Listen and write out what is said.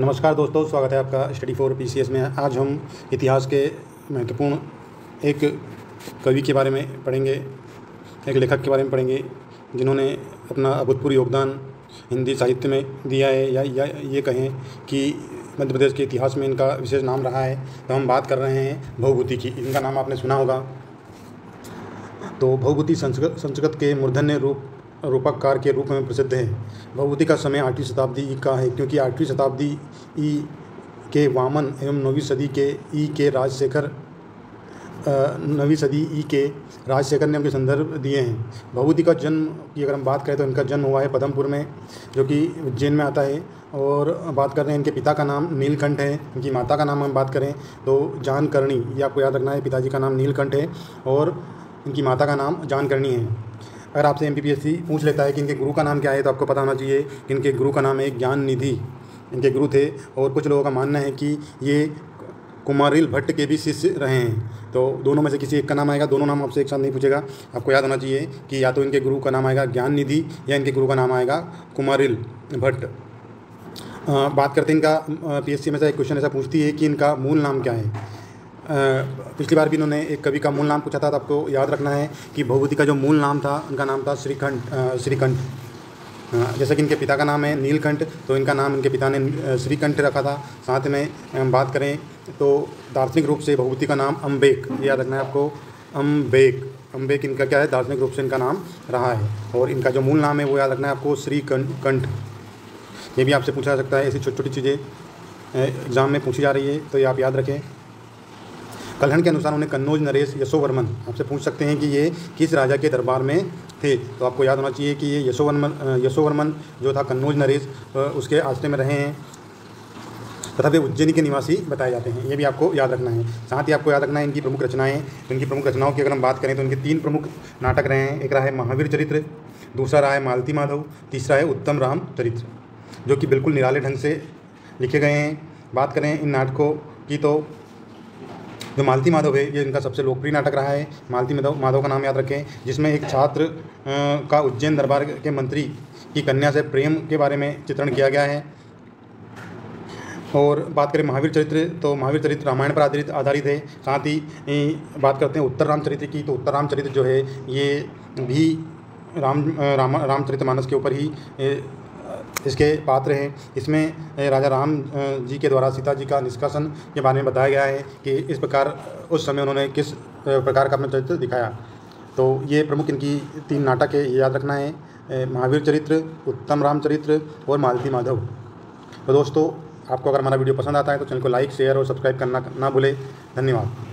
नमस्कार दोस्तों, स्वागत है आपका स्टडी फॉर पीसीएस में। आज हम इतिहास के महत्वपूर्ण एक कवि के बारे में पढ़ेंगे, एक लेखक के बारे में पढ़ेंगे जिन्होंने अपना अभूतपूर्व योगदान हिंदी साहित्य में दिया है, या ये कहें कि मध्य प्रदेश के इतिहास में इनका विशेष नाम रहा है। तो हम बात कर रहे हैं भवभूति की। इनका नाम आपने सुना होगा। तो भवभूति संस्कृत के मूर्धन्य रूपककार के रूप में प्रसिद्ध है। भवभूति का समय 8वीं शताब्दी का है, क्योंकि 8वीं शताब्दी ई के वामन एवं 9वीं सदी के ई के राजशेखर 9वीं सदी ई के राजशेखर ने उनके संदर्भ दिए हैं। भवभूति का जन्म की अगर हम बात करें तो इनका जन्म हुआ है पदमपुर में, जो कि उज्जैन में आता है। और बात कर रहे हैं इनके पिता का नाम नीलकंठ है। इनकी माता का नाम हम बात करें तो जानकर्णी, ये आपको याद रखना है। पिताजी का नाम नीलकंठ है और इनकी माता का नाम जानकर्णी है। अगर आपसे एमपीपीएससी पूछ लेता है कि इनके गुरु का नाम क्या है, तो आपको पता होना चाहिए कि इनके गुरु का नाम है ज्ञान निधि। इनके गुरु थे, और कुछ लोगों का मानना है कि ये कुमारिल भट्ट के भी शिष्य रहे हैं। तो दोनों में से किसी एक का नाम आएगा। दोनों नाम आपसे एक साथ नहीं पूछेगा। आपको याद होना चाहिए कि या तो इनके गुरु का नाम आएगा ज्ञान निधि या इनके गुरु का नाम आएगा कुमारिल भट्ट। बात करते हैं इनका, पीएससी में से एक क्वेश्चन ऐसा पूछती है कि इनका मूल नाम क्या है। पिछली बार भी इन्होंने एक कवि का मूल नाम पूछा था, तो आपको याद रखना है कि भवभूति का जो मूल नाम था, उनका नाम था श्रीकंठ। जैसा कि इनके पिता का नाम है नीलकंठ, तो इनका नाम इनके पिता ने श्रीकंठ रखा था। साथ में हम बात करें तो दार्शनिक रूप से भवभूति का नाम अम्बेक, याद रखना है आपको, अम्बेक इनका क्या है, दार्शनिक रूप से इनका नाम रहा है। और इनका जो मूल नाम है वो याद रखना है आपको, श्रीकंठ। ये भी आपसे पूछा जा सकता है। ऐसी छोटी छोटी चीज़ें एग्ज़ाम में पूछी जा रही है, तो ये आप याद रखें। कलहण के अनुसार उन्हें कन्नौज नरेश यशोवर्मन, आपसे पूछ सकते हैं कि ये किस राजा के दरबार में थे। तो आपको याद होना चाहिए कि ये यशोवर्मन जो था कन्नौज नरेश, उसके आश्रय में रहे हैं तथा वे उज्जैनी के निवासी बताए जाते हैं। ये भी आपको याद रखना है। साथ ही आपको याद रखना है इनकी प्रमुख रचनाएं। तो इनकी प्रमुख रचनाओं की अगर हम बात करें तो इनके 3 प्रमुख नाटक रहे हैं। एक रहा है महावीर चरित्र, दूसरा रहा है मालती माधव, तीसरा है उत्तम राम चरित्र, जो कि बिल्कुल निराले ढंग से लिखे गए हैं। बात करें इन नाटकों की तो जो मालती माधव है, ये इनका सबसे लोकप्रिय नाटक रहा है। मालती माधव का नाम याद रखें, जिसमें एक छात्र का उज्जैन दरबार के मंत्री की कन्या से प्रेम के बारे में चित्रण किया गया है। और बात करें महावीर चरित्र, तो महावीर चरित्र रामायण पर आधारित है। साथ ही बात करते हैं उत्तर राम चरित्र की, तो उत्तर राम चरित्र जो है ये भी रामचरितमानस के ऊपर ही इसके पात्र हैं। इसमें राजा राम जी के द्वारा सीता जी का निष्कासन के बारे में बताया गया है कि इस प्रकार उस समय उन्होंने किस प्रकार का अपना चरित्र दिखाया। तो ये प्रमुख इनकी 3 नाटक है, ये याद रखना है, महावीर चरित्र, उत्तम राम चरित्र और मालती माधव। तो दोस्तों, आपको अगर हमारा वीडियो पसंद आता है तो चैनल को लाइक, शेयर और सब्सक्राइब करना ना भूलें। धन्यवाद।